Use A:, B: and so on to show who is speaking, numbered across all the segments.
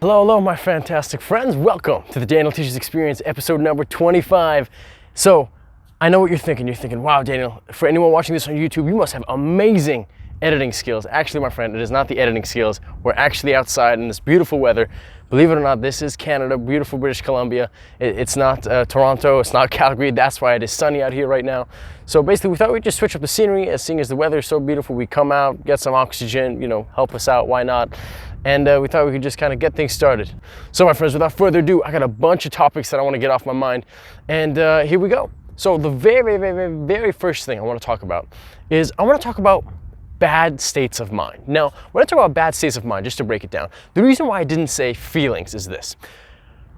A: Hello, my fantastic friends. Welcome to the DanialTeaches Experience, episode number 25. So, I know what you're thinking. You're thinking, wow, Daniel, for anyone watching this on YouTube, you must have amazing editing skills. Actually, my friend, it is not the editing skills. We're actually outside in this beautiful weather. Believe it or not, this is Canada, beautiful British Columbia. It's not Toronto, it's not Calgary. That's why it is sunny out here right now. So basically, we thought we'd just switch up the scenery. As seeing as the weather is so beautiful, we come out, get some oxygen, help us out, why not? And we thought we could just kind of get things started. So my friends, without further ado, I got a bunch of topics that I want to get off my mind. And here we go. So the very first thing I want to talk about is I want to talk about bad states of mind. Now, when I talk about bad states of mind, just to break it down, the reason why I didn't say feelings is this.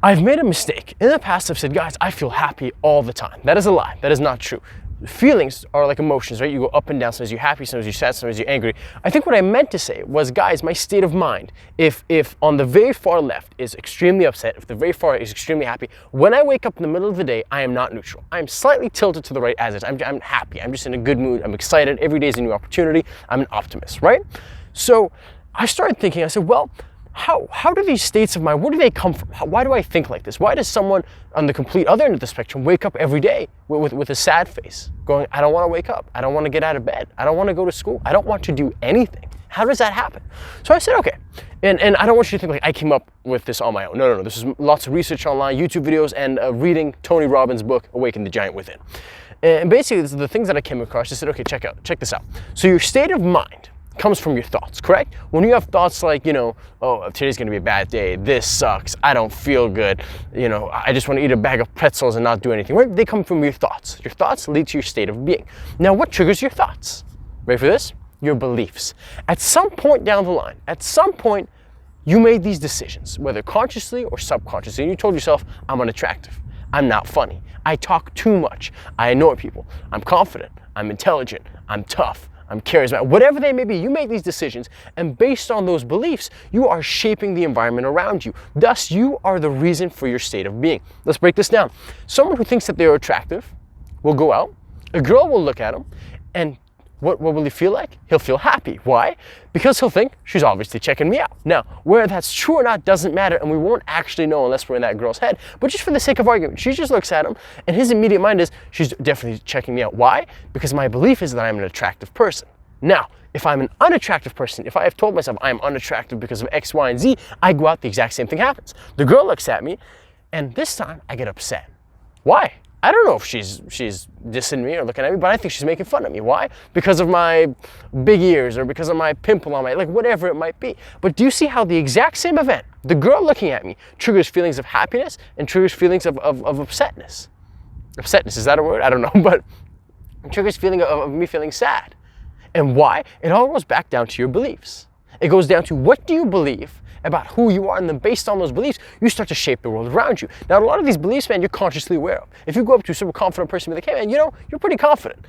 A: I've made a mistake. In the past, I've said, guys, I feel happy all the time. That is a lie. That is not true. Feelings are like emotions, right? You go up and down. Sometimes you're happy, sometimes you're sad, sometimes you're angry. I think what I meant to say was, guys, my state of mind, if on the very far left is extremely upset, if the very far right is extremely happy, when I wake up in the middle of the day, I am not neutral. I am slightly tilted to the right as is. I'm happy. I'm just in a good mood. I'm excited. Every day is a new opportunity. I'm an optimist, right? So I started thinking, I said, well, how do these states of mind, where do they come from? Why do I think like this? Why does someone on the complete other end of the spectrum wake up every day with a sad face, going, I don't want to wake up. I don't want to get out of bed. I don't want to go to school. I don't want to do anything. How does that happen? So I said, okay. And I don't want you to think like I came up with this on my own. No. This is lots of research online, YouTube videos, and reading Tony Robbins' book, Awaken the Giant Within. And basically, this is the things that I came across. I said, okay, check this out. So your state of mind comes from your thoughts, correct? When you have thoughts like, oh, today's gonna be a bad day, this sucks, I don't feel good, I just wanna eat a bag of pretzels and not do anything, right? They come from your thoughts. Your thoughts lead to your state of being. Now, what triggers your thoughts? Ready for this? Your beliefs. At some point down the line, you made these decisions, whether consciously or subconsciously, and you told yourself, I'm unattractive, I'm not funny, I talk too much, I annoy people, I'm confident, I'm intelligent, I'm tough, I'm charismatic, whatever they may be, you make these decisions, and based on those beliefs, you are shaping the environment around you. Thus, you are the reason for your state of being. Let's break this down. Someone who thinks that they're attractive will go out, a girl will look at him, and what will he feel like? He'll feel happy. Why? Because he'll think, she's obviously checking me out. Now, whether that's true or not doesn't matter, and we won't actually know unless we're in that girl's head. But just for the sake of argument, she just looks at him, and his immediate mind is, she's definitely checking me out. Why? Because my belief is that I'm an attractive person. Now, if I'm an unattractive person, if I have told myself I'm unattractive because of X, Y, and Z, I go out, the exact same thing happens. The girl looks at me, and this time I get upset. Why? I don't know if she's dissing me or looking at me, but I think she's making fun of me. Why? Because of my big ears or because of my pimple on my, whatever it might be. But do you see how the exact same event, the girl looking at me, triggers feelings of happiness and triggers feelings of upsetness? Upsetness, is that a word? I don't know, but it triggers feeling of me feeling sad. And why? It all goes back down to your beliefs. It goes down to what do you believe about who you are, and then based on those beliefs, you start to shape the world around you. Now, a lot of these beliefs, man, you're consciously aware of. If you go up to a super confident person and be like, hey, man, you're pretty confident.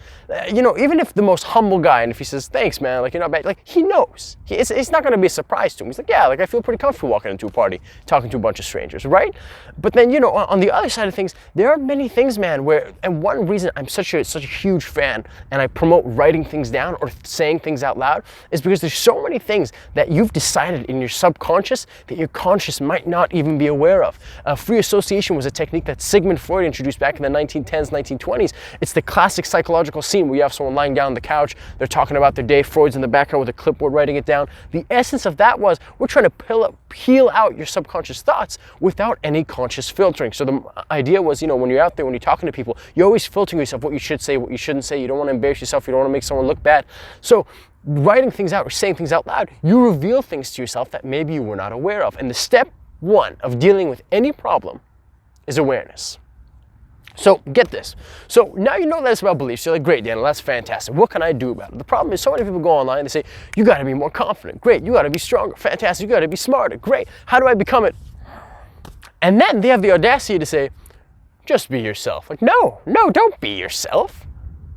A: Even if the most humble guy, and if he says, thanks, man, you're not bad, he knows. It's not gonna be a surprise to him. He's like, yeah, I feel pretty comfortable walking into a party, talking to a bunch of strangers, right? But then, on the other side of things, there are many things, man, and one reason I'm such a huge fan, and I promote writing things down or saying things out loud, is because there's so many things that you've decided in your subconscious that your conscious might not even be aware of. Free association was a technique that Sigmund Freud introduced back in the 1910s, 1920s. It's the classic psychological scene where you have someone lying down on the couch, they're talking about their day, Freud's in the background with a clipboard writing it down. The essence of that was, we're trying to peel out your subconscious thoughts without any conscious filtering. So the idea was, when you're out there, when you're talking to people, you're always filtering yourself, what you should say, what you shouldn't say. You don't want to embarrass yourself, you don't want to make someone look bad. So writing things out or saying things out loud, you reveal things to yourself that maybe you were not aware of. And the step one of dealing with any problem is awareness. So get this. So now you know that it's about beliefs. You're like, great, Daniel, that's fantastic. What can I do about it? The problem is so many people go online and they say, you got to be more confident. Great. You got to be stronger. Fantastic. You got to be smarter. Great. How do I become it? And then they have the audacity to say, just be yourself. No, don't be yourself.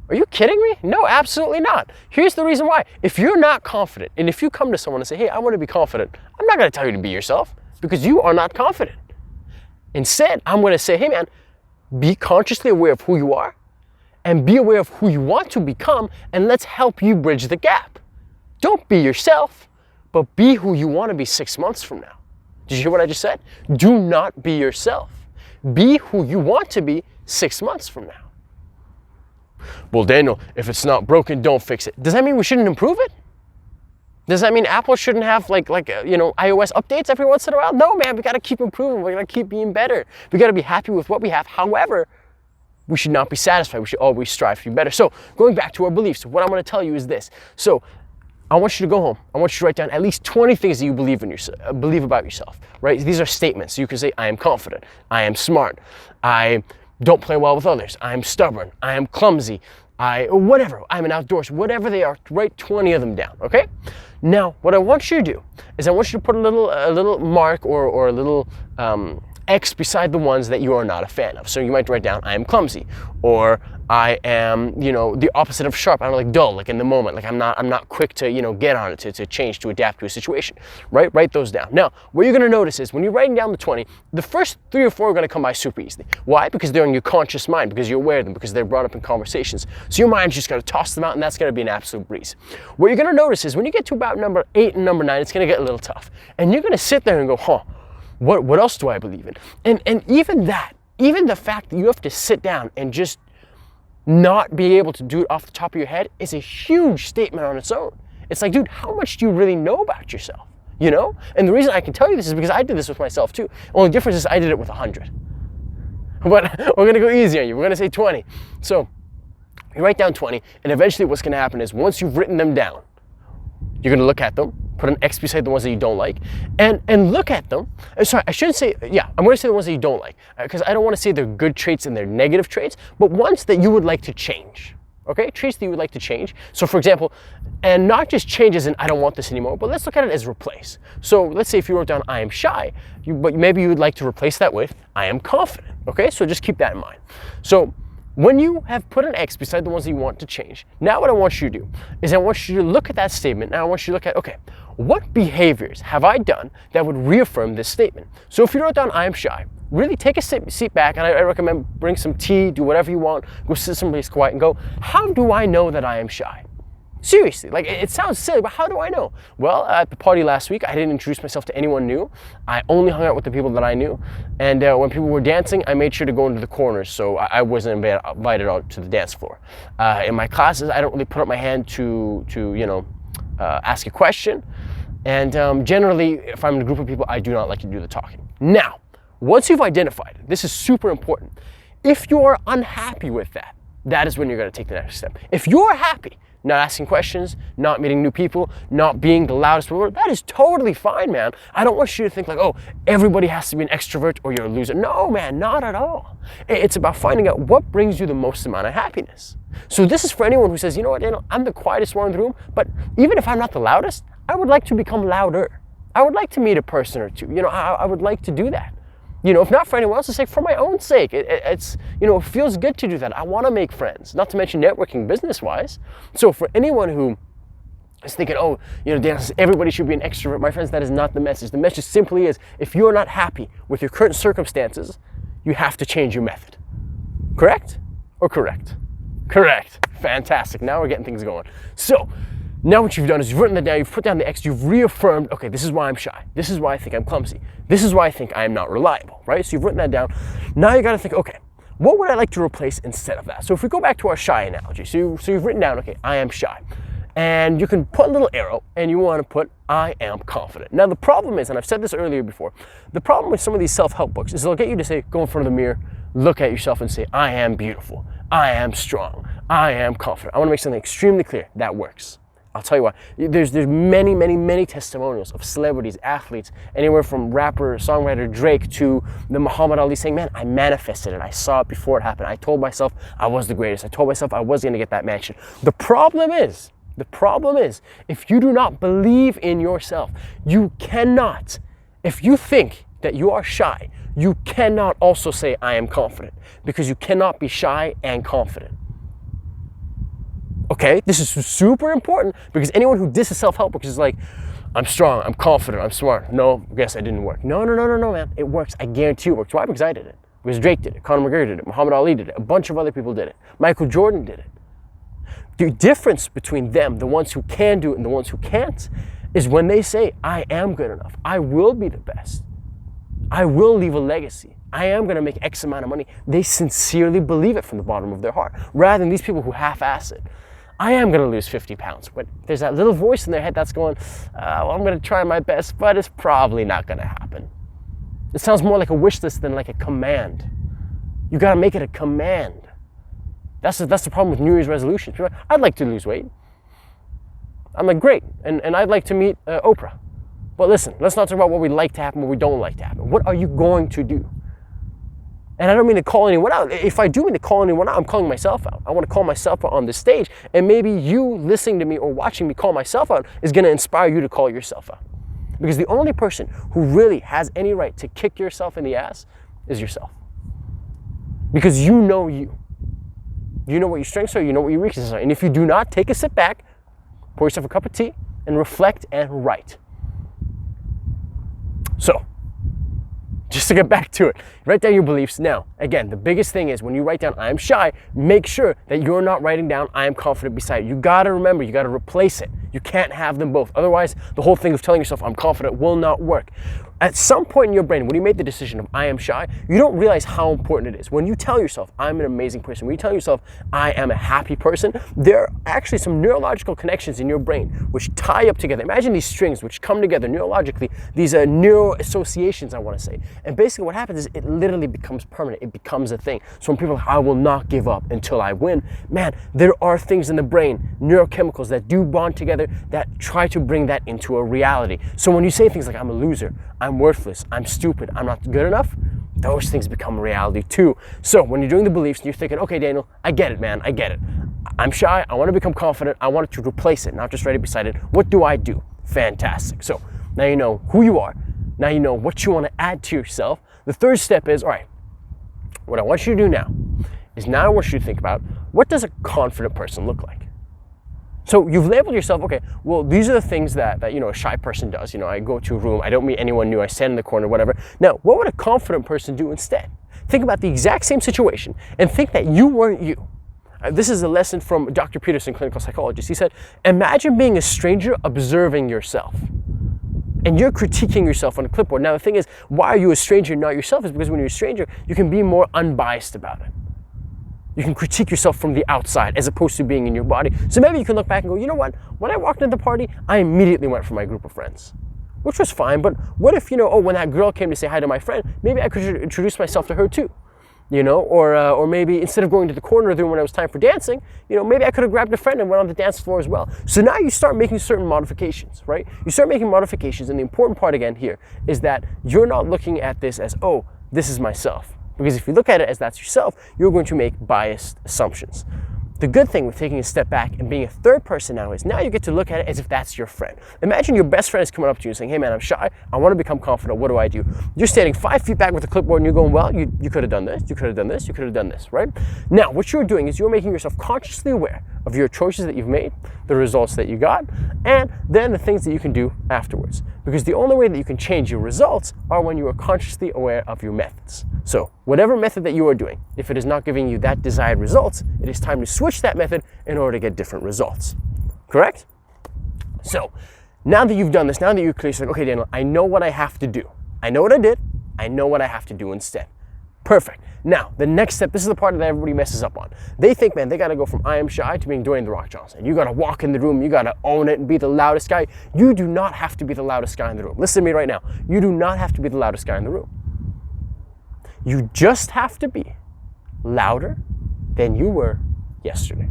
A: Are you kidding me? No, absolutely not. Here's the reason why. If you're not confident, and if you come to someone and say, hey, I want to be confident, I'm not going to tell you to be yourself because you are not confident. Instead, I'm going to say, hey, man, be consciously aware of who you are and be aware of who you want to become, and let's help you bridge the gap. Don't be yourself, but be who you want to be 6 months from now. Did you hear what I just said? Do not be yourself. Be who you want to be 6 months from now. Well, Daniel, if it's not broken, don't fix it. Does that mean we shouldn't improve it? Does that mean Apple shouldn't have iOS updates every once in a while? No, man, we gotta keep improving. We gotta keep being better. We gotta be happy with what we have. However, we should not be satisfied. We should always strive to be better. So going back to our beliefs, what I'm gonna tell you is this. So I want you to go home. I want you to write down at least 20 things that you believe about yourself, right? These are statements. You can say, I am confident. I am smart. I don't play well with others. I am stubborn. I am clumsy. Whatever. I'm an outdoors. Whatever they are, write 20 of them down, okay? Now, what I want you to do is I want you to put a little mark or a little X beside the ones that you are not a fan of. So you might write down, I am clumsy, or I am, the opposite of sharp. I'm like dull, like in the moment. Like I'm not quick to, get on it, to change, to adapt to a situation, right? Write those down. Now, what you're gonna notice is when you're writing down the 20, the first 3 or 4 are gonna come by super easily. Why? Because they're in your conscious mind, because you're aware of them, because they're brought up in conversations. So your mind's just gonna toss them out, and that's gonna be an absolute breeze. What you're gonna notice is when you get to about number 8 and number 9, it's gonna get a little tough. And you're gonna sit there and go, what else do I believe in? And even the fact that you have to sit down and just not be able to do it off the top of your head is a huge statement on its own. It's like, dude, how much do you really know about yourself? And the reason I can tell you this is because I did this with myself too. Only difference is I did it with 100. But we're gonna go easy on you. We're gonna say 20. So you write down 20, and eventually what's gonna happen is once you've written them down, you're gonna look at them, put an X beside the ones that you don't like, and look at them. Sorry, I shouldn't say, I'm gonna say the ones that you don't like, because I don't wanna say they're good traits and they're negative traits, but ones that you would like to change, okay? Traits that you would like to change. So for example, and not just change as in I don't want this anymore, but let's look at it as replace. So let's say if you wrote down I am shy, but maybe you would like to replace that with I am confident, okay? So just keep that in mind. So when you have put an X beside the ones that you want to change, now what I want you to do is I want you to look at that statement, and I want you to look at, okay, what behaviors have I done that would reaffirm this statement? So if you wrote down I am shy, really take a seat back, and I recommend bring some tea, do whatever you want, go sit someplace quiet and go, how do I know that I am shy? Seriously, like it sounds silly, but how do I know? Well, at the party last week, I didn't introduce myself to anyone new. I only hung out with the people that I knew. And when people were dancing, I made sure to go into the corners so I wasn't invited out to the dance floor. In my classes, I don't really put up my hand to ask a question. And generally, if I'm in a group of people, I do not like to do the talking. Now, once you've identified it, this is super important. If you are unhappy with that, that is when you're going to take the next step. If you're happy, not asking questions, not meeting new people, not being the loudest people, that is totally fine, man. I don't want you to think like, oh, everybody has to be an extrovert or you're a loser. No, man, not at all. It's about finding out what brings you the most amount of happiness. So this is for anyone who says, you know what, Daniel, I'm the quietest one in the room, but even if I'm not the loudest, I would like to become louder. I would like to meet a person or two. I would like to do that. If not for anyone else's sake, for my own sake. It's it feels good to do that. I want to make friends, not to mention networking business-wise. So for anyone who is thinking, oh, Dan, everybody should be an extrovert, my friends, that is not the message. The message simply is, if you're not happy with your current circumstances, you have to change your method. Correct? Or correct? Correct. Fantastic. Now we're getting things going. So, now what you've done is you've written that down, you've put down the X, you've reaffirmed, okay, this is why I'm shy. This is why I think I'm clumsy. This is why I think I am not reliable, right? So you've written that down. Now you got to think, okay, what would I like to replace instead of that? So if we go back to our shy analogy, so you've written down, okay, I am shy. And you can put a little arrow and you want to put, I am confident. Now the problem is, and I've said this earlier before, the problem with some of these self-help books is they'll get you to say, go in front of the mirror, look at yourself and say, I am beautiful. I am strong. I am confident. I want to make something extremely clear. That works. I'll tell you why. There's many testimonials of celebrities, athletes, anywhere from rapper, songwriter Drake to the Muhammad Ali saying, man, I manifested it. I saw it before it happened. I told myself I was the greatest. I told myself I was going to get that mansion. The problem is, if you do not believe in yourself, you cannot, if you think that you are shy, you cannot also say I am confident, because you cannot be shy and confident. Okay, this is super important, because anyone who disses self-help books is like, I'm strong, I'm confident, I'm smart. No, I guess I didn't work. No, man, it works. I guarantee it works. Why? Because I did it. Because Drake did it, Conor McGregor did it, Muhammad Ali did it, a bunch of other people did it. Michael Jordan did it. The difference between them, the ones who can do it and the ones who can't, is when they say, I am good enough, I will be the best. I will leave a legacy. I am going to make X amount of money. They sincerely believe it from the bottom of their heart, rather than these people who half-ass it. I am going to lose 50 pounds, but there's that little voice in their head that's going, well, I'm going to try my best, but it's probably not going to happen. It sounds more like a wish list than like a command. You got to make it a command. That's the problem with New Year's resolutions. People are like, I'd like to lose weight. I'm like, great, and I'd like to meet Oprah. But listen, let's not talk about what we like to happen, what we don't like to happen. What are you going to do? And I don't mean to call anyone out. If I do mean to call anyone out, I'm calling myself out. I want to call myself out on this stage, and maybe you listening to me or watching me call myself out is going to inspire you to call yourself out. Because the only person who really has any right to kick yourself in the ass is yourself. Because you know you. You know what your strengths are, you know what your weaknesses are. And if you do not, take a sit back, pour yourself a cup of tea, and reflect and write. So, just to get back to it, write down your beliefs. Now, again, the biggest thing is when you write down, I am shy, make sure that you're not writing down, I am confident beside you. You gotta remember, you gotta replace it. You can't have them both. Otherwise, the whole thing of telling yourself, I'm confident, will not work. At some point in your brain, when you made the decision of I am shy, you don't realize how important it is. When you tell yourself, I'm an amazing person, when you tell yourself, I am a happy person, there are actually some neurological connections in your brain which tie up together. Imagine these strings which come together neurologically, these neuro associations, I want to say. And basically what happens is it literally becomes permanent. It becomes a thing. So when people are like, I will not give up until I win, man, there are things in the brain, neurochemicals that do bond together that try to bring that into a reality. So when you say things like, I'm a loser, I'm worthless, I'm stupid, I'm not good enough, those things become reality too. So when you're doing the beliefs and you're thinking, okay, Daniel, I get it, man, I get it. I'm shy, I want to become confident, I want to replace it, not just write it beside it. What do I do? Fantastic. So now you know who you are. Now you know what you want to add to yourself. The third step is, all right, what I want you to do now is now I want you to think about, what does a confident person look like? So you've labeled yourself, okay, well, these are the things that a shy person does. I go to a room, I don't meet anyone new, I stand in the corner, whatever. Now, what would a confident person do instead? Think about the exact same situation and think that you weren't you. This is a lesson from Dr. Peterson, clinical psychologist. He said, imagine being a stranger observing yourself. And you're critiquing yourself on a clipboard. Now, the thing is, why are you a stranger and not yourself? Is because when you're a stranger, you can be more unbiased about it. You can critique yourself from the outside as opposed to being in your body. So maybe you can look back and go, you know what? When I walked into the party, I immediately went for my group of friends, which was fine. But what if, when that girl came to say hi to my friend, maybe I could introduce myself to her too, or maybe instead of going to the corner of the room when it was time for dancing, maybe I could have grabbed a friend and went on the dance floor as well. So now you start making certain modifications, right? You start making modifications, and the important part again here is that you're not looking at this as, oh, this is myself. Because if you look at it as that's yourself, you're going to make biased assumptions. The good thing with taking a step back and being a third person now is now you get to look at it as if that's your friend. Imagine your best friend is coming up to you and saying, hey man, I'm shy, I want to become confident, what do I do? You're standing 5 feet back with a clipboard and you're going, well, you could have done this, you could have done this, you could have done this, right? Now, what you're doing is you're making yourself consciously aware of your choices that you've made, the results that you got, and then the things that you can do afterwards. Because the only way that you can change your results are when you are consciously aware of your methods. So whatever method that you are doing, if it is not giving you that desired results, it is time to switch that method in order to get different results. Correct? So now that you've done this, now that you're clear, okay, Daniel, I know what I have to do. I know what I did. I know what I have to do instead. Perfect. Now, the next step, this is the part that everybody messes up on. They think, man, they got to go from I am shy to being Dwayne The Rock Johnson. You got to walk in the room, you got to own it and be the loudest guy. You do not have to be the loudest guy in the room. Listen to me right now. You do not have to be the loudest guy in the room. You just have to be louder than you were yesterday.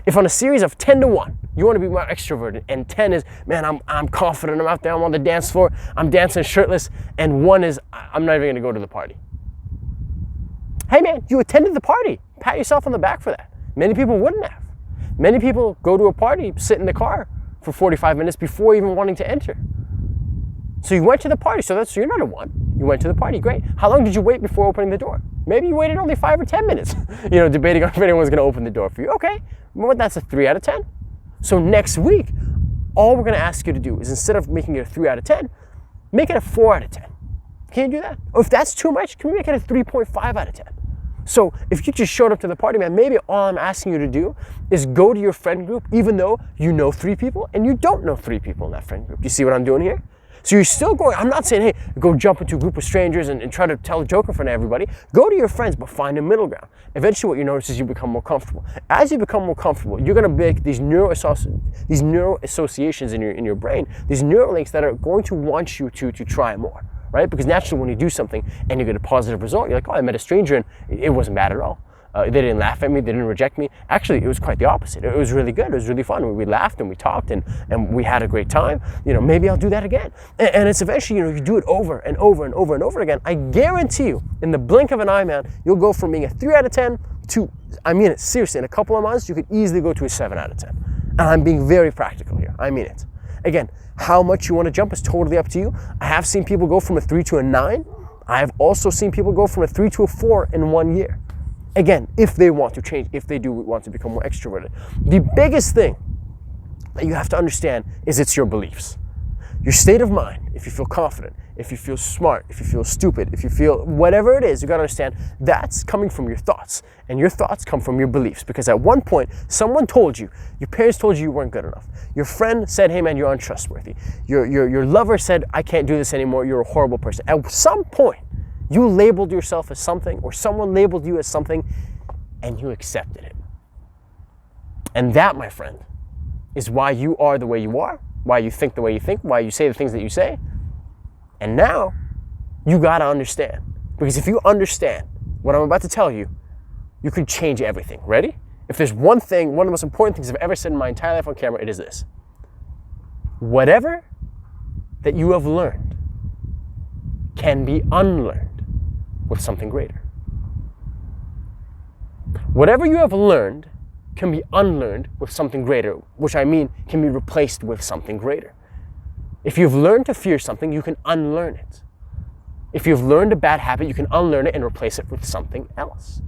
A: If on a series of 10 to 1, you want to be more extroverted, and 10 is, man, I'm confident, I'm out there, I'm on the dance floor, I'm dancing shirtless, and 1 is, I'm not even going to go to the party. Hey man, you attended the party. Pat yourself on the back for that. Many people wouldn't have. Many people go to a party, sit in the car for 45 minutes before even wanting to enter. So you went to the party, so you're not a 1. You went to the party, great. How long did you wait before opening the door? Maybe you waited only 5 or 10 minutes, debating on if anyone's gonna open the door for you. Okay, well, that's a 3 out of 10. So next week, all we're gonna ask you to do is instead of making it a 3 out of 10, make it a 4 out of 10. Can you do that? Or if that's too much, can we make it a 3.5 out of 10? So if you just showed up to the party, man, maybe all I'm asking you to do is go to your friend group, even though you know 3 people and you don't know 3 people in that friend group. You see what I'm doing here? So you're still going, I'm not saying, hey, go jump into a group of strangers and try to tell a joke in front of everybody. Go to your friends, but find a middle ground. Eventually what you notice is you become more comfortable. As you become more comfortable, you're gonna make these neuro associations in your brain, these neural links that are going to want you to try more, right? Because naturally when you do something and you get a positive result, you're like, oh, I met a stranger and it wasn't bad at all. They didn't laugh at me, they didn't reject me. Actually, it was quite the opposite. It was really good, it was really fun. We laughed and we talked and we had a great time. Maybe I'll do that again. And it's eventually, you do it over and over and over and over again. I guarantee you, in the blink of an eye, man, you'll go from being a 3 out of 10 to, I mean it, seriously, in a couple of months, you could easily go to a 7 out of 10. And I'm being very practical here, I mean it. Again, how much you want to jump is totally up to you. I have seen people go from a 3 to a 9. I have also seen people go from a 3 to a 4 in 1 year. Again, if they want to change, if they do want to become more extroverted. The biggest thing that you have to understand is it's your beliefs. Your state of mind, if you feel confident, if you feel smart, if you feel stupid, if you feel whatever it is, you gotta understand that's coming from your thoughts. And your thoughts come from your beliefs. Because at one point, someone told you, your parents told you weren't good enough. Your friend said, hey man, you're untrustworthy. Your lover said, I can't do this anymore, you're a horrible person. At some point, you labeled yourself as something, or someone labeled you as something, and you accepted it. And that, my friend, is why you are the way you are, why you think the way you think, why you say the things that you say. And now, you gotta understand. Because if you understand what I'm about to tell you, you can change everything. Ready? If there's one thing, one of the most important things I've ever said in my entire life on camera, it is this. Whatever that you have learned can be unlearned with something greater. Whatever you have learned can be unlearned with something greater, which I mean can be replaced with something greater. If you've learned to fear something, you can unlearn it. If you've learned a bad habit, you can unlearn it and replace it with something else.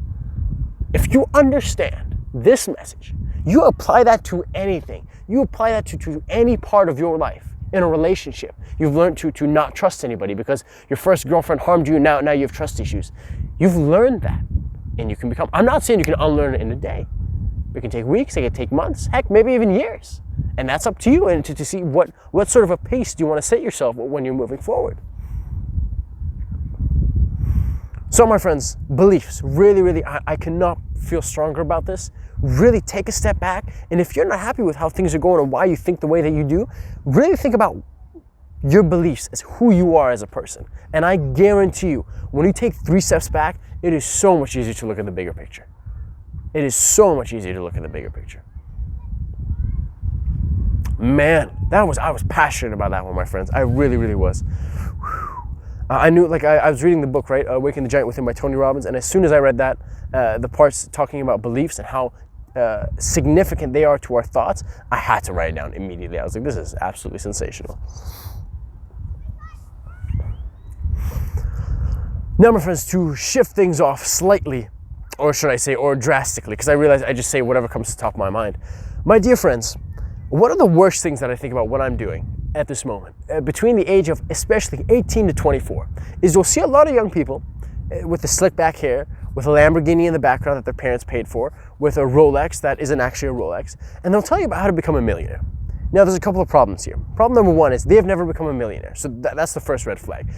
A: If you understand this message, you apply that to anything. You apply that to any part of your life. In a relationship, you've learned to not trust anybody because your first girlfriend harmed you and now you have trust issues. You've learned that and you can become, I'm not saying you can unlearn it in a day. It can take weeks, it can take months, heck, maybe even years. And that's up to you and to see what sort of a pace do you want to set yourself when you're moving forward. So my friends, beliefs, really, I cannot feel stronger about this. Really take a step back, and if you're not happy with how things are going and why you think the way that you do, really think about your beliefs as who you are as a person. And I guarantee you, when you take 3 steps back, it is so much easier to look at the bigger picture. It is so much easier to look at the bigger picture. Man, I was passionate about that one, my friends. I really was. I knew, I was reading the book, right, Awaken the Giant Within by Tony Robbins, and as soon as I read that, the parts talking about beliefs and how significant they are to our thoughts, I had to write it down immediately. I was like, this is absolutely sensational. Now, my friends, to shift things off slightly, or should I say, or drastically, because I realize I just say whatever comes to the top of my mind. My dear friends, one of the worst things that I think about what I'm doing at this moment, between the age of especially 18 to 24, is you'll see a lot of young people with the slick back hair, with a Lamborghini in the background that their parents paid for, with a Rolex that isn't actually a Rolex, and they'll tell you about how to become a millionaire. Now, there's a couple of problems here. Problem number one is they have never become a millionaire. So that's the first red flag.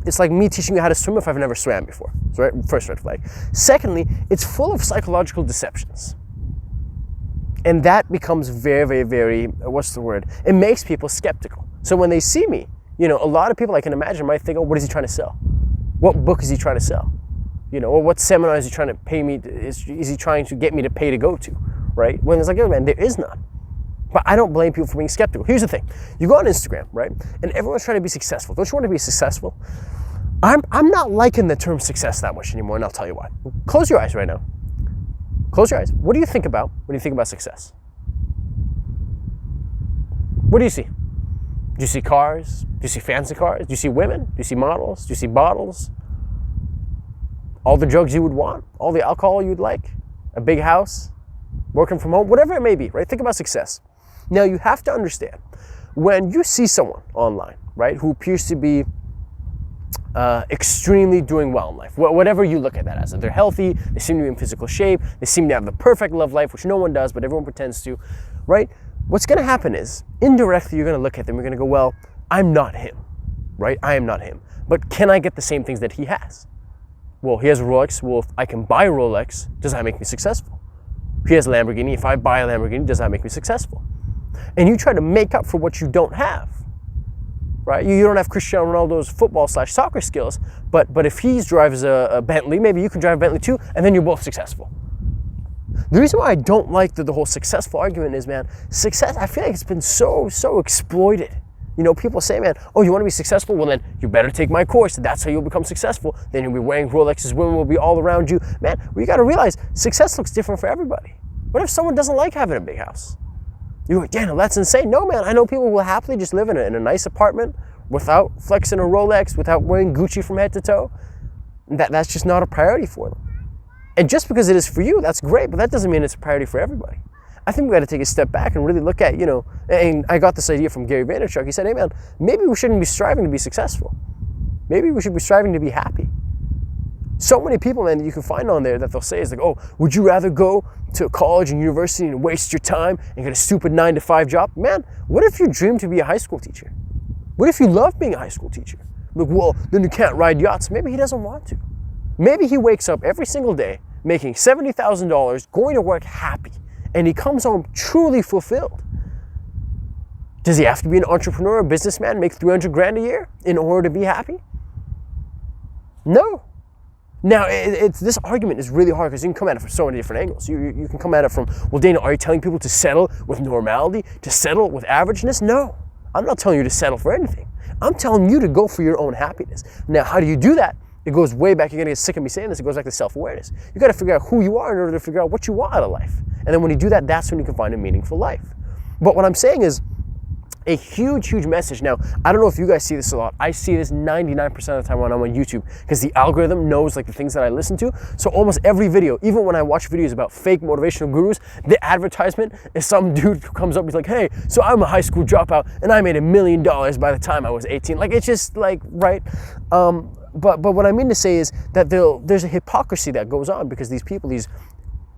A: It's like me teaching you how to swim if I've never swam before. So, right? First red flag. Secondly, it's full of psychological deceptions. And that becomes very, what's the word? It makes people skeptical. So when they see me, a lot of people I can imagine might think, oh, what is he trying to sell? What book is he trying to sell? Or what seminar is he trying to pay me? Is he trying to get me to pay to go to, right? When it's like, oh man, there is none. But I don't blame people for being skeptical. Here's the thing. You go on Instagram, right? And everyone's trying to be successful. Don't you want to be successful? I'm not liking the term success that much anymore, and I'll tell you why. Close your eyes right now. Close your eyes. What do you think about when you think about success? What do you see? Do you see cars? Do you see fancy cars? Do you see women? Do you see models? Do you see bottles? All the drugs you would want? All the alcohol you'd like? A big house? Working from home? Whatever it may be, right? Think about success. Now, you have to understand, when you see someone online, right, who appears to be extremely doing well in life, whatever you look at that as, if they're healthy, they seem to be in physical shape, they seem to have the perfect love life, which no one does, but everyone pretends to, right? What's going to happen is, indirectly, you're going to look at them, you're going to go, well, I'm not him. right? I am not him. But can I get the same things that he has? Well, he has a Rolex. Well, if I can buy a Rolex, does that make me successful? He has a Lamborghini. If I buy a Lamborghini, does that make me successful? And you try to make up for what you don't have, right? You don't have Cristiano Ronaldo's football/soccer skills, but if he drives a Bentley, maybe you can drive a Bentley too, and then you're both successful. The reason why I don't like the whole successful argument is, man, success, I feel like it's been so exploited. You know, people say, man, oh, you want to be successful? Well, then you better take my course. That's how you'll become successful. Then you'll be wearing Rolexes. Women will be all around you. Man, well, you got to realize success looks different for everybody. What if someone doesn't like having a big house? You're like, Daniel, that's insane. No, man, I know people who will happily just live in a nice apartment without flexing a Rolex, without wearing Gucci from head to toe. That's just not a priority for them. And just because it is for you, that's great, but that doesn't mean it's a priority for everybody. I think we got to take a step back and really look at, you know, and I got this idea from Gary Vaynerchuk. He said, hey man, maybe we shouldn't be striving to be successful. Maybe we should be striving to be happy. So many people, man, that you can find on there that they'll say is like, oh, would you rather go to college and university and waste your time and get a stupid 9-to-5 job? Man, what if you dream to be a high school teacher? What if you love being a high school teacher? Like, well, then you can't ride yachts. Maybe he doesn't want to. Maybe he wakes up every single day making $70,000, going to work happy, and he comes home truly fulfilled. Does he have to be an entrepreneur, a businessman, make 300 grand a year in order to be happy? No. Now, this argument is really hard because you can come at it from so many different angles. You can come at it from, well, Daniel, are you telling people to settle with normality, to settle with averageness? No, I'm not telling you to settle for anything. I'm telling you to go for your own happiness. Now, how do you do that? It goes way back. You're going to get sick of me saying this. It goes back to self-awareness. You got to figure out who you are in order to figure out what you want out of life. And then when you do that, that's when you can find a meaningful life. But what I'm saying is a huge message. Now, I don't know if you guys see this a lot. I see this 99% of the time when I'm on YouTube because the algorithm knows like the things that I listen to. So almost every video, even when I watch videos about fake motivational gurus, the advertisement is some dude who comes up, he's like, hey, so I'm a high school dropout and I made $1 million by the time I was 18. Like, it's just like, right? But what I mean to say is that there's a hypocrisy that goes on because these people, these,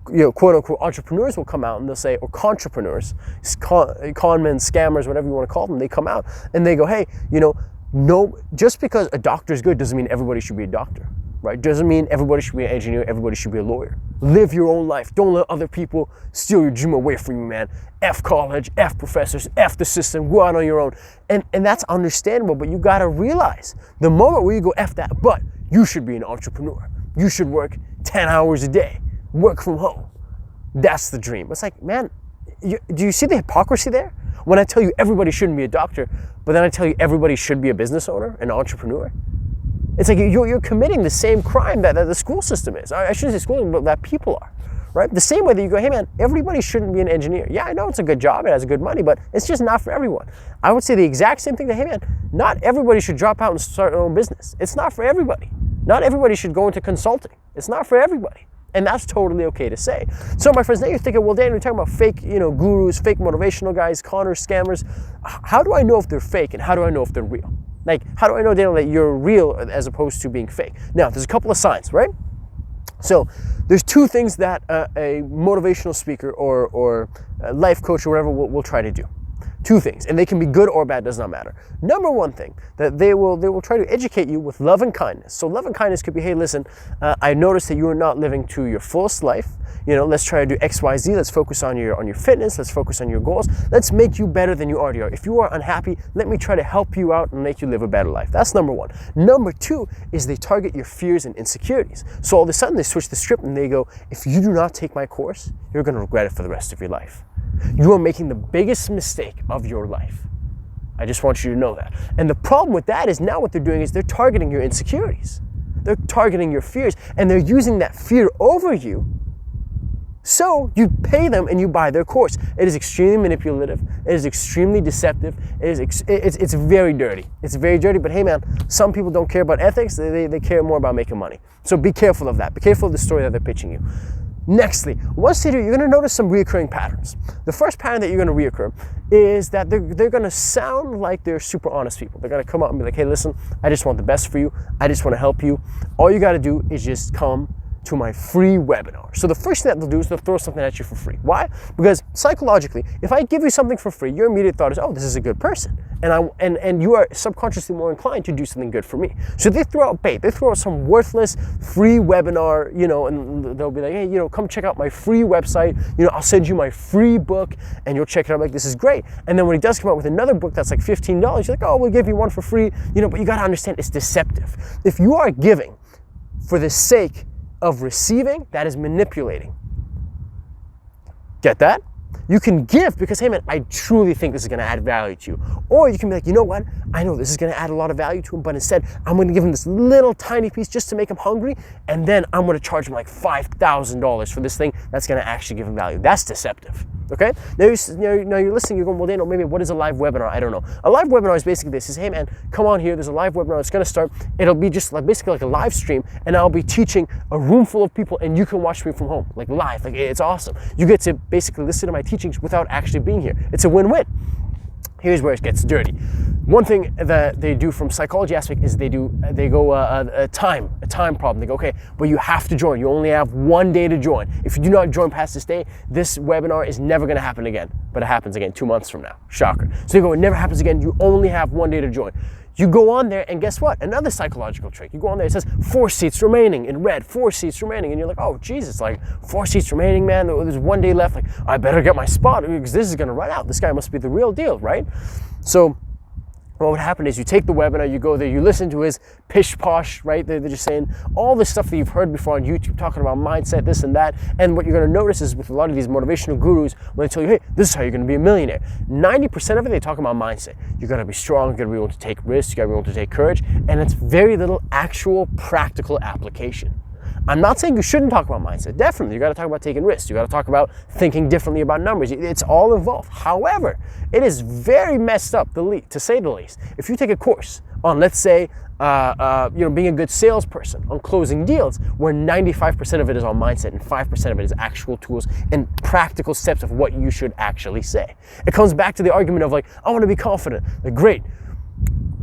A: you know, quote unquote entrepreneurs will come out and they'll say, or contrepreneurs, con men, scammers, whatever you want to call them, they come out and they go, hey, you know, no, just because a doctor is good doesn't mean everybody should be a doctor, right? Doesn't mean everybody should be an engineer, everybody should be a lawyer. Live your own life. Don't let other people steal your dream away from you, man. F college, F professors, F the system, go out on your own. And that's understandable, but you gotta realize the moment where you go F that, but you should be an entrepreneur. You should work 10 hours a day, work from home. That's the dream. It's like, man, do you see the hypocrisy there? When I tell you everybody shouldn't be a doctor, but then I tell you everybody should be a business owner, an entrepreneur. It's like you're committing the same crime that the school system is. I shouldn't say school, but that people are, right? The same way that you go, hey man, everybody shouldn't be an engineer. Yeah, I know it's a good job, it has good money, but it's just not for everyone. I would say the exact same thing that, hey man, not everybody should drop out and start their own business. It's not for everybody. Not everybody should go into consulting. It's not for everybody. And that's totally okay to say. So my friends, now you're thinking, well, Dan, we're talking about fake, you know, gurus, fake motivational guys, conners, scammers. How do I know if they're fake and how do I know if they're real? Like, how do I know, Daniel, that you're real as opposed to being fake? Now, there's a couple of signs, right? So there's two things that a motivational speaker or a life coach or whatever will try to do. Two things, and they can be good or bad, does not matter. Number one thing, that they will try to educate you with love and kindness. So love and kindness could be, hey, listen, I noticed that you are not living to your fullest life. You know, let's try to do X, Y, Z. Let's focus on your fitness. Let's focus on your goals. Let's make you better than you already are. If you are unhappy, let me try to help you out and make you live a better life. That's number one. Number two is they target your fears and insecurities. So all of a sudden they switch the script and they go, if you do not take my course, you're going to regret it for the rest of your life. You are making the biggest mistake of your life. I just want you to know that. And the problem with that is now what they're doing is they're targeting your insecurities. They're targeting your fears and they're using that fear over you. So you pay them and you buy their course. It is extremely manipulative. It is extremely deceptive. It's very dirty. It's very dirty, but hey man, some people don't care about ethics. They care more about making money. So be careful of that. Be careful of the story that they're pitching you. Nextly, once they do, you're gonna notice some reoccurring patterns. The first pattern that you're gonna reoccur is that they're gonna sound like they're super honest people. They're gonna come out and be like, hey, listen, I just want the best for you. I just wanna help you. All you gotta do is just come to my free webinar. So the first thing that they'll do is they'll throw something at you for free. Why? Because psychologically, if I give you something for free, your immediate thought is, oh, this is a good person. And you are subconsciously more inclined to do something good for me. So they throw out bait. They throw out some worthless free webinar, and they'll be like, hey, come check out my free website. I'll send you my free book and you'll check it out. Like, this is great. And then when he does come out with another book that's like $15, you're like, oh, we'll give you one for free. But you got to understand it's deceptive. If you are giving for the sake of receiving, that is manipulating. Get that? You can give because, hey man, I truly think this is going to add value to you. Or you can be like, you know what? I know this is going to add a lot of value to him, but instead I'm going to give him this little tiny piece just to make him hungry, and then I'm going to charge him like $5,000 for this thing that's going to actually give him value. That's deceptive. Okay? Now you're listening, you're going, well, Daniel, maybe what is a live webinar? I don't know. A live webinar is basically this. Is, hey man, come on here. There's a live webinar. It's going to start. It'll be just like basically like a live stream, and I'll be teaching a room full of people, and you can watch me from home, like live. Like, it's awesome. You get to basically listen to my teachings without actually being here. It's a win-win. Here's where it gets dirty. One thing that they do from psychology aspect is they go a time problem. They go, okay, well, you have to join. You only have 1 day to join. If you do not join past this day, this webinar is never going to happen again. But it happens again 2 months from now. Shocker. So you go, it never happens again. You only have 1 day to join. You go on there, and guess what? Another psychological trick. You go on there, it says 4 seats remaining in red, 4 seats remaining. And you're like, oh, Jesus, like 4 seats remaining, man. There's 1 day left. Like, I better get my spot because this is going to run out. This guy must be the real deal, right? So what would happen is you take the webinar, you go there, you listen to his pish posh, right? They're just saying all the stuff that you've heard before on YouTube, talking about mindset, this and that. And what you're going to notice is with a lot of these motivational gurus, when they tell you, hey, this is how you're going to be a millionaire, 90% of it, they talk about mindset. You got to be strong, you got to be able to take risks, you got to be able to take courage, and it's very little actual practical application. I'm not saying you shouldn't talk about mindset. Definitely, you got to talk about taking risks. You got to talk about thinking differently about numbers. It's all involved. However, it is very messed up, to say the least. If you take a course on, let's say, being a good salesperson, on closing deals, where 95% of it is on mindset and 5% of it is actual tools and practical steps of what you should actually say. It comes back to the argument of like, I want to be confident. Like, great,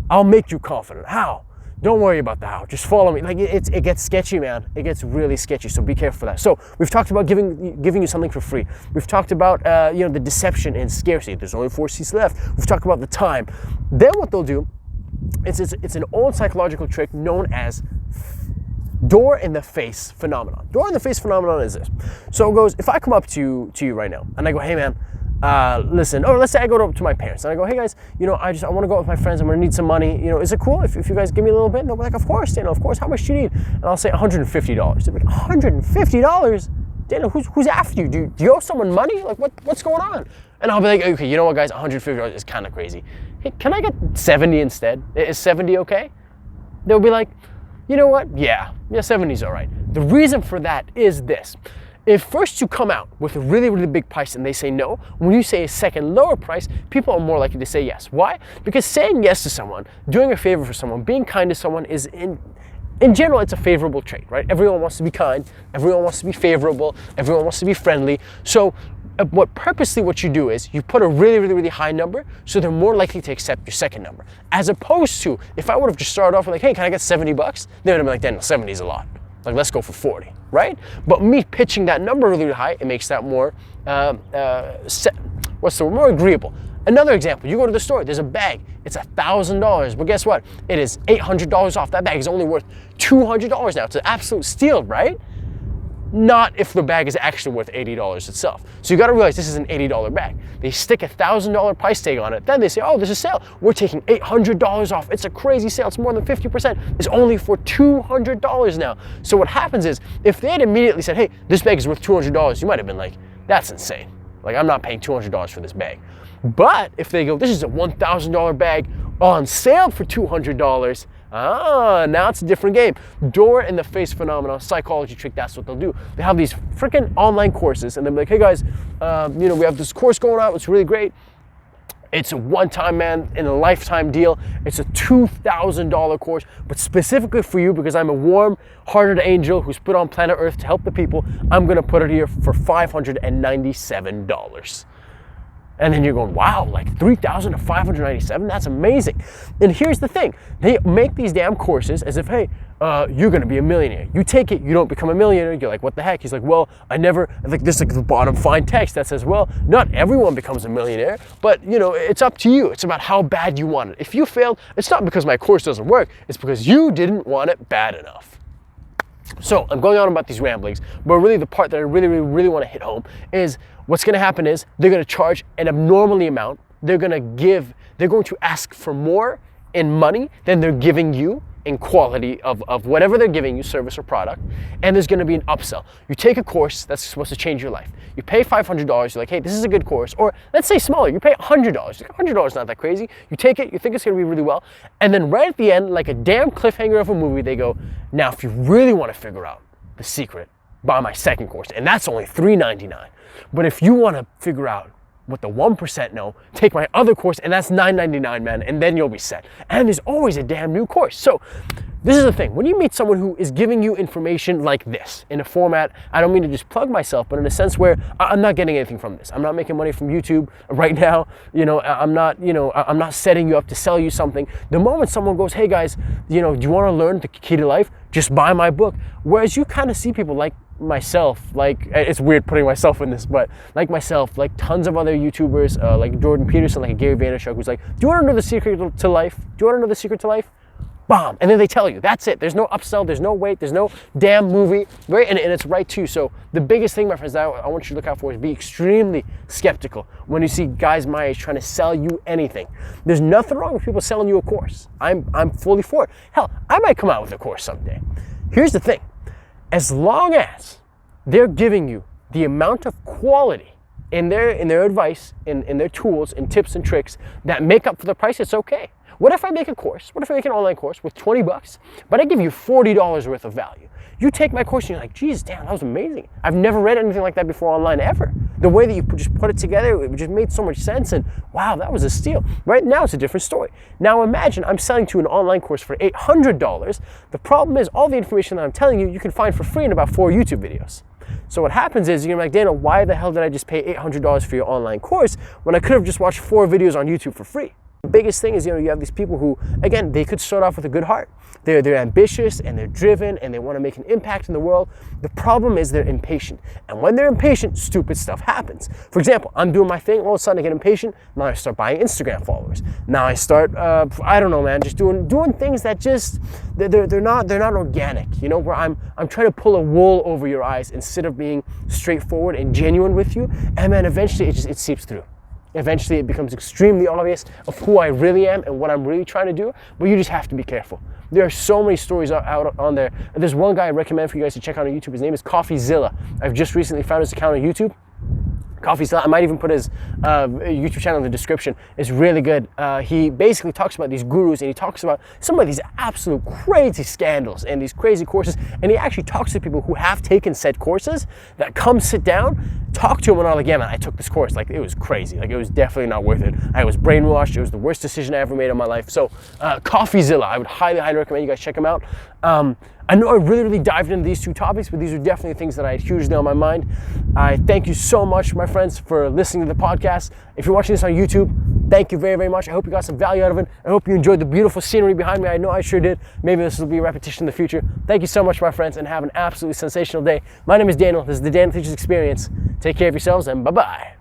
A: I'll make you confident. How? Don't worry about the how. Just follow me. Like, it gets sketchy, man. It gets really sketchy. So be careful for that. So we've talked about giving you something for free. We've talked about the deception and scarcity. There's only 4 seats left. We've talked about the time. Then what they'll do, it's an old psychological trick known as door in the face phenomenon. Door in the face phenomenon is this. So it goes, if I come up to you right now and I go, hey man, listen, or let's say I go to my parents and I go, hey guys, I want to go out with my friends. I'm going to need some money. Is it cool if you guys give me a little bit? And they'll be like, of course, Daniel, of course. How much do you need? And I'll say $150. They'll be like, $150? Daniel, who's after you? Do you owe someone money? Like, what's going on? And I'll be like, okay, you know what, guys, $150 is kind of crazy. Hey, can I get 70 instead? Is 70 okay? They'll be like, you know what? Yeah, 70's all right. The reason for that is this. If first you come out with a really, really big price and they say no, when you say a second lower price, people are more likely to say yes. Why? Because saying yes to someone, doing a favor for someone, being kind to someone is in general, it's a favorable trait, right? Everyone wants to be kind, everyone wants to be favorable, everyone wants to be friendly. So what you do is you put a really, really, really high number, so they're more likely to accept your second number. As opposed to, if I would have just started off with like, hey, can I get $70? They would have been like, Daniel, 70 is a lot. Like, let's go for 40, right? But me pitching that number really, really high, it makes that more, more agreeable. Another example, you go to the store, there's a bag, it's $1,000, but guess what? It is $800 off. That bag is only worth $200 now. It's an absolute steal, right? Not if the bag is actually worth $80 itself. So you gotta realize this is an $80 bag. They stick a $1,000 price tag on it. Then they say, oh, there's a sale. We're taking $800 off. It's a crazy sale. It's more than 50%. It's only for $200 now. So what happens is, if they had immediately said, hey, this bag is worth $200, you might have been like, that's insane. Like, I'm not paying $200 for this bag. But if they go, this is a $1,000 bag on sale for $200, now it's a different game. Door in the face phenomenon, psychology trick, that's what they'll do. They have these freaking online courses and they'll be like, hey guys, we have this course going out, it's really great. It's a one-time, man, in a lifetime deal. It's a $2,000 course, but specifically for you, because I'm a warm-hearted angel who's put on planet Earth to help the people, I'm gonna put it here for $597. And then you're going, wow, like $3,000 to $597? That's amazing. And here's the thing. They make these damn courses as if, hey, you're gonna be a millionaire. You take it, you don't become a millionaire. You're like, what the heck? He's like, well, I never, like this like the bottom fine text that says, well, not everyone becomes a millionaire, but you know, it's up to you. It's about how bad you want it. If you failed, it's not because my course doesn't work, it's because you didn't want it bad enough. So I'm going on about these ramblings, but really the part that I really want to hit home is what's gonna happen is they're gonna charge an abnormally amount. They're going to ask for more in money than they're giving you in quality of whatever they're giving you, service or product, and there's gonna be an upsell. You take a course that's supposed to change your life. You pay $500, you're like, hey, this is a good course, or let's say smaller, you pay $100. $100 is not that crazy. You take it, you think it's gonna be really well, and then right at the end, like a damn cliffhanger of a movie, they go, now if you really wanna figure out the secret, buy my second course, and that's only $399. But if you wanna figure out what the 1% know, take my other course, and that's $999, man, and then you'll be set. And there's always a damn new course. So this is the thing, when you meet someone who is giving you information like this, in a format, I don't mean to just plug myself, but in a sense where I'm not getting anything from this. I'm not making money from YouTube right now. I'm not setting you up to sell you something. The moment someone goes, hey guys, do you wanna learn the key to life? Just buy my book. Whereas you kind of see people like myself, like, it's weird putting myself in this, but like myself, like tons of other YouTubers, like Jordan Peterson, like Gary Vaynerchuk, who's like, do you want to know the secret to life? Do you want to know the secret to life? Bomb. And then they tell you, that's it. There's no upsell, there's no wait, there's no damn movie, right? And it's right too. So the biggest thing, my friends, that I want you to look out for is be extremely skeptical when you see guys my age trying to sell you anything. There's nothing wrong with people selling you a course. I'm fully for it. Hell, I might come out with a course someday. Here's the thing. As long as they're giving you the amount of quality in their advice, in their tools, in tips and tricks that make up for the price, it's okay. What if I make a course? What if I make an online course with 20 bucks, but I give you $40 worth of value? You take my course and you're like, geez, damn, that was amazing. I've never read anything like that before online ever. The way that you just put it together, it just made so much sense, and wow, that was a steal. Right now, it's a different story. Now imagine I'm selling to you an online course for $800. The problem is all the information that I'm telling you, you can find for free in about 4 YouTube videos. So what happens is you're gonna be like, Daniel, why the hell did I just pay $800 for your online course when I could have just watched 4 videos on YouTube for free? The biggest thing is, you have these people who, again, they could start off with a good heart. They're ambitious and they're driven and they want to make an impact in the world. The problem is they're impatient. And when they're impatient, stupid stuff happens. For example, I'm doing my thing, all of a sudden I get impatient, now I start buying Instagram followers. Now I start, I don't know, man, just doing things that just, they're not organic, where I'm trying to pull a wool over your eyes instead of being straightforward and genuine with you. And then eventually it seeps through. Eventually it becomes extremely obvious of who I really am and what I'm really trying to do, but you just have to be careful. There are so many stories out on there. There's one guy I recommend for you guys to check out on YouTube. His name is CoffeeZilla. I've just recently found his account on YouTube. CoffeeZilla, I might even put his YouTube channel in the description. It's really good. He basically talks about these gurus, and he talks about some of these absolute crazy scandals and these crazy courses, and he actually talks to people who have taken said courses that come sit down, talk to him, and I'm like, yeah, man, I took this course. Like, it was crazy. Like, it was definitely not worth it. I was brainwashed. It was the worst decision I ever made in my life. So CoffeeZilla, I would highly recommend you guys check him out. I know I really dived into these 2 topics, but these are definitely things that I had hugely on my mind. I thank you so much, my friends, for listening to the podcast. If you're watching this on YouTube, thank you very much. I hope you got some value out of it. I hope you enjoyed the beautiful scenery behind me. I know I sure did. Maybe this will be a repetition in the future. Thank you so much, my friends, and have an absolutely sensational day. My name is Daniel. This is the DanialTeaches Experience. Take care of yourselves, and bye-bye.